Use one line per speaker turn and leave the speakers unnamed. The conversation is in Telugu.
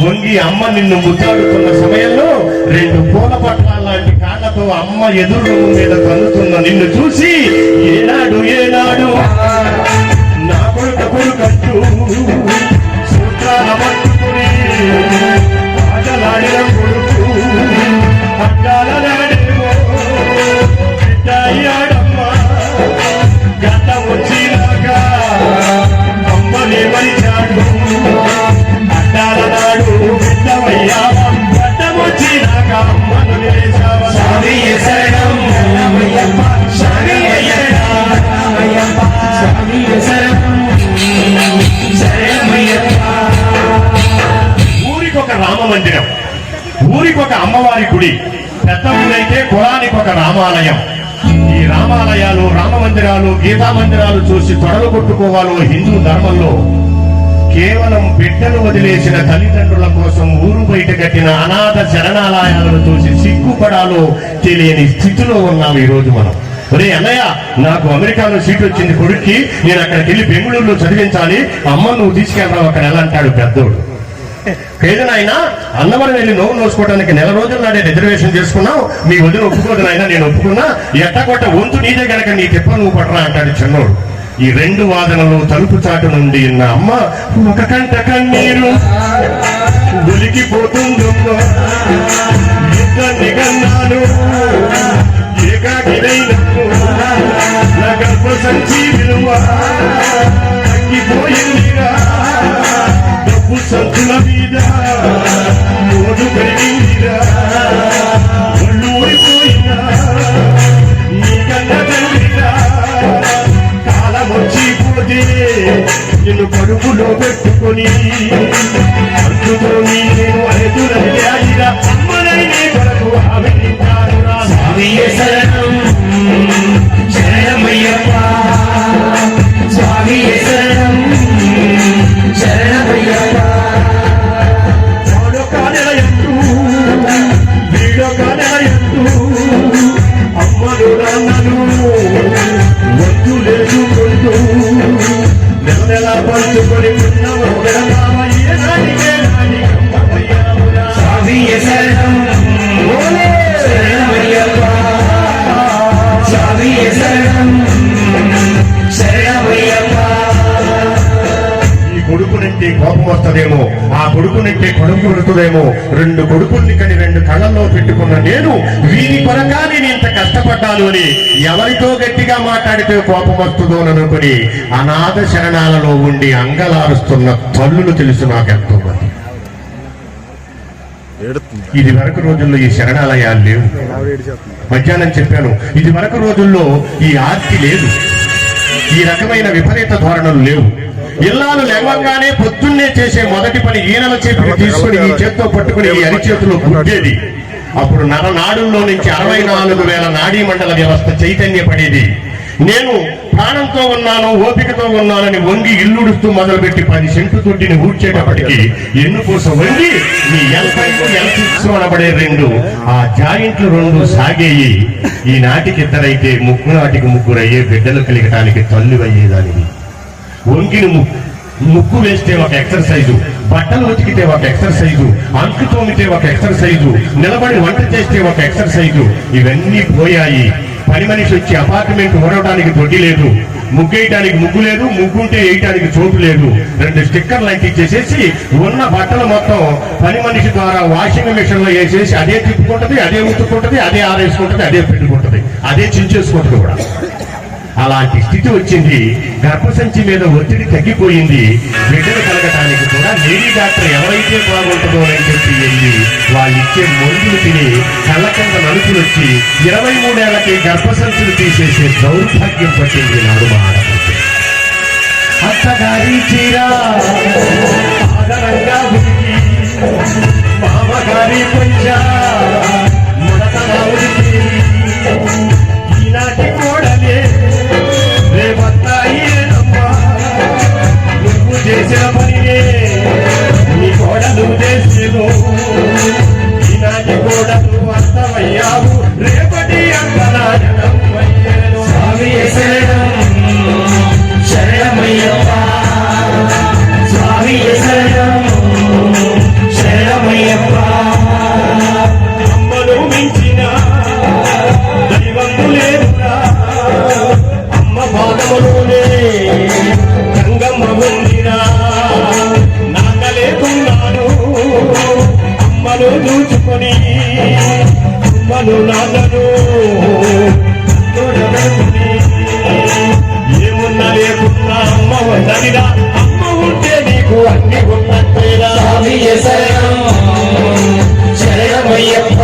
వంగి అమ్మ నిన్ను ముద్దాడుతున్న సమయంలో రెండు పూల పట్ల లాంటి కాళ్ళతో అమ్మ ఎదురు మీద కన్నుతున్న నిన్ను చూసి ఏనాడు నా కొడుకంటూ సూత్రాల పట్టుకుని ఆటలాడిన కొడుకు అడ్డాల నాడేమో బిడ్డయ్యాడమ్మా గత వచ్చినాక అమ్మని మరిచాడు అడ్డాల నాడు బిడ్డవయ్యా గత వచ్చినాక అమ్మను నిలేశావా ఊరికొక రామ మందిరం, ఊరికొక అమ్మవారి గుడి, పెద్ద ఊరైతే కులానికి ఒక రామాలయం. ఈ రామాలయాలు, రామ మందిరాలు, గీతా మందిరాలు చూసి తొడలు కొట్టుకోవాలో హిందూ ధర్మంలో కేవలం బిడ్డలు వదిలేసిన తల్లిదండ్రుల కోసం ఊరు బయట కట్టిన అనాథ శరణాలయాలను చూసి సిగ్గుపడాలో తెలియని స్థితిలో ఉన్నాం ఈ రోజు మనం. ఒరే అన్నయ్య, నాకు అమెరికాలో సీట్ వచ్చింది కొడుక్కి, నేను అక్కడికి వెళ్ళి బెంగళూరులో చదివించాలి, అమ్మ నువ్వు తీసుకెళ్ళరావు అక్కడ ఎలా అంటాడు పెద్దోడు. ఏదైనా అన్నవరం వెళ్ళి నోవు నోసుకోవడానికి నెల రోజుల నాడే రిజర్వేషన్ చేసుకున్నావు, మీ వదిన ఒప్పుకోదు నాయన, నేను ఒప్పుకున్నా, ఎట్టకొట్ట వంతు నీదే గనక నీ తిప్ప నువ్వు పడరా అంటాడు చిన్నోడు. ఈ రెండు వాదనలు తలుపు చాటు నుండి నా అమ్మ ఒక కంట కన్నీరు ఒలికిపోతుందమ్మా, ఇద్దరిని కన్నాను ఏకాకినైనను, నా గర్భ సంచి విలువ తగ్గిపోయిందిరా, డబ్బు సంచుల మీద మోజు పెరిగిందిరా, ఒళ్ళు ఊరిపోయినా నీ కన్న తండ్రిరా, కాలం వచ్చిపోతే నిన్ను కడుపులో పెట్టుకొని అందుతో నేను అరెదురయ్యాయిరా, అమ్మనైనే కొరకు ఆవిరించానురా. స్వామియే శరణం శరణమయ్యప్ప, స్వామియే శరణం శరణమయ్యప్ప. వాడొక నెలయంటూ వీడొక నెలయంటూ అమ్మను నాన్నను వద్దు లేచుకుంటూ నెల నెల పంచుకొని స్వామియే శరణం శరణమయ్యప్ప, స్వామియే శరణం శరణమయ్యప్ప. ఈ కొడుకునంటే కోపం వస్తుందేమో, ఆ కొడుకునంటే కొడుకు పడుతుందేమో, రెండు కొడుకుల్ని కని రెండు కళ్ళల్లో పెట్టుకున్న నేను వీరి కొరకాని ఇంత కష్టపడ్డాను అని ఎవరితో గట్టిగా మాట్లాడితే కోపం వస్తుందో అనుకుని అనాథ శరణాలలో ఉండి అంగలారుస్తున్న తల్లులు తెలుసు నాకెంతో మంది. ఇది వరకు రోజుల్లో ఈ శరణాలయాలు లేవు. మధ్యాహ్నం చెప్పాను, ఇది వరకు రోజుల్లో ఈ ఆర్తి లేదు, ఈ రకమైన విపరీత ధోరణులు లేవు. ఇల్లాలు లేవంగానే పొద్దున్నే చేసే మొదటి పని ఈనల చేతిని తీసుకుని ఈ చేత్తో పట్టుకుని ఈ అరిచేతిలో గుడ్డేది. అప్పుడు నరనాడుల్లో నుంచి 64,000 నాడీ మండల వ్యవస్థ చైతన్యపడేది. నేను ప్రాణంతో ఉన్నాను, ఓపికతో ఉన్నానని వంగి ఇల్లుడుస్తూ మొదలుపెట్టి 10 సెంటు తొట్టిని ఊడ్చేటప్పటికి ఎన్నుకోసం వంగి నీ L5 అనబడే రెండు ఆ జాయింట్లు రెండు సాగేయి. ఈనాటికి ఇద్దరైతే నాటికి ముగ్గురు అయ్యే బిడ్డలు కలిగటానికి తల్లి అయ్యేదానికి. వంగిని ముక్కు వేస్తే ఒక ఎక్సర్సైజు, బట్టలు ఉతికితే ఒక ఎక్సర్సైజు, అంట్లు తోమితే ఒక ఎక్సర్సైజు, నిలబడి వంట చేస్తే ఒక ఎక్సర్సైజు. ఇవన్నీ పోయాయి. పని మనిషి వచ్చి అపార్ట్మెంట్ ఊరవడానికి దొడ్డి లేదు, ముగ్గేయటానికి ముగ్గు లేదు, ముగ్గుంటే వేయటానికి చోటు లేదు. 2 స్టిక్కర్లు అంటించేసేసి ఉన్న బట్టలు మొత్తం పని మనిషి ద్వారా వాషింగ్ మిషన్ లో వేసేసి అదే తిప్పుకుంటది, అదే ఉతుక్కుంటది, అదే ఆరేసుకుంటది, అదే పెట్టుకుంటది, అదే చించేసుకుంటది కూడా. అలాంటి స్థితి వచ్చింది. గర్భసంచి మీద ఒత్తిడి తగ్గిపోయింది. బిడ్డలు కలగటానికి కూడా లేడీ డాక్టర్ ఎవరైతే బాగుంటుందో అని చెప్పి వెళ్ళి వాళ్ళు ఇచ్చే మందులు తిని కళ్ళ కింద నలుపులు వచ్చి 23 ఏళ్లకి గర్భసంచులు తీసేసే దౌర్భాగ్యం పట్టింది నాడు మా ఆడపడుచు. అత్తగారి చీర ఆదరంగా ఉడికి, మామగారి పంచ ముడతగా ఉడికి, ఈనాటి కోడలే రేపత్తాయేనమ్మా, నువ్వు చేసిన పనినే నీ కోడలు చేసేదో. ఈనాటి కోడలు అర్థమయ్యావు, రేపటి అంతరాయణం అయ్యేను. స్వామియే శరణం శరణమయ్యప్ప, స్వామియే నిన్ను నాదను ఏమున్నా లేకున్నా అమ్మ ఉన్నదిరా, అమ్మ ఉంటే నీకు అన్ని ఉన్నట్టేరా.
స్వామి శరణం శరణమయ్యప్ప